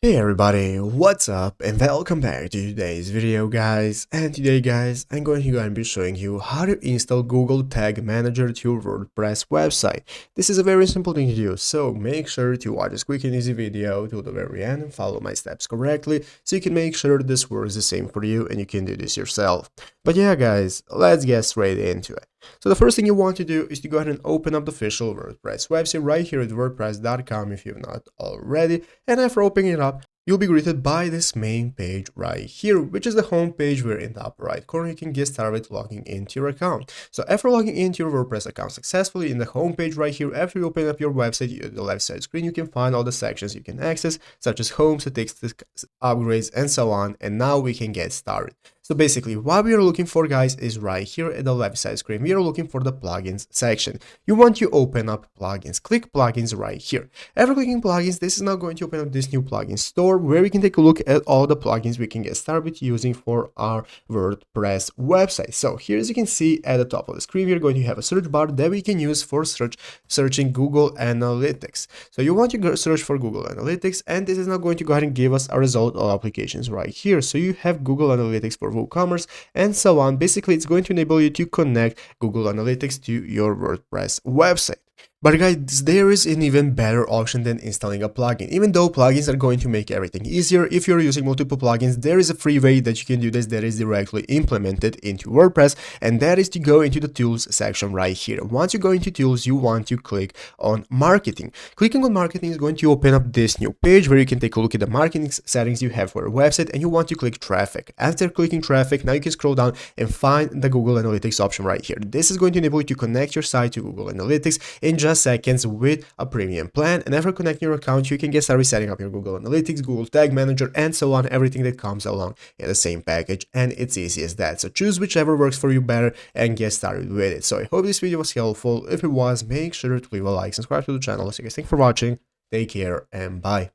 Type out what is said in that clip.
Hey everybody, what's up and welcome back to today's video guys. And today guys, I'm going to be showing you how to install Google Tag Manager to your WordPress website. This is a very simple thing to do, so make sure to watch this quick and easy video till the very end and follow my steps correctly so you can make sure this works the same for you and you can do this yourself. But yeah guys, let's get straight into it. So the first thing you want to do is to go ahead and open up the official WordPress website right here at wordpress.com if you've not already. And after opening it up, you'll be greeted by this main page right here, which is the home page where in the upper right corner you can get started logging into your account. So after logging into your WordPress account successfully, in the home page right here, after you open up your website, at the left side screen, you can find all the sections you can access, such as home, statistics, upgrades, and so on. And now we can get started. So basically, what we are looking for, guys, is right here at the left side screen. We are looking for the plugins section. You want to open up plugins. Click plugins right here. After clicking plugins, this is now going to open up this new plugin store where we can take a look at all the plugins we can get started with using for our WordPress website. So here, as you can see at the top of the screen, we're going to have a search bar that we can use for searching Google Analytics. So you want to go search for Google Analytics, and this is now going to go ahead and give us a result of applications right here. So you have Google Analytics for WooCommerce and so on. Basically, it's going to enable you to connect Google Analytics to your WordPress website. But guys, there is an even better option than installing a plugin. Even though plugins are going to make everything easier, if you're using multiple plugins, there is a free way that you can do this that is directly implemented into WordPress, and that is to go into the tools section right here. Once you go into tools, you want to click on marketing. Clicking on marketing is going to open up this new page where you can take a look at the marketing settings you have for your website, and you want to click traffic. After clicking traffic, now you can scroll down and find the Google Analytics option right here. This is going to enable you to connect your site to Google Analytics in just seconds with a premium plan, and after connecting your account you can get started setting up your Google Analytics, Google Tag Manager, and so on, everything that comes along in the same package, and it's easy as that. So choose whichever works for you better and get started with it. So I hope this video was helpful. If it was, make sure to leave a like, subscribe to the channel. So guys, thanks for watching, take care, and bye.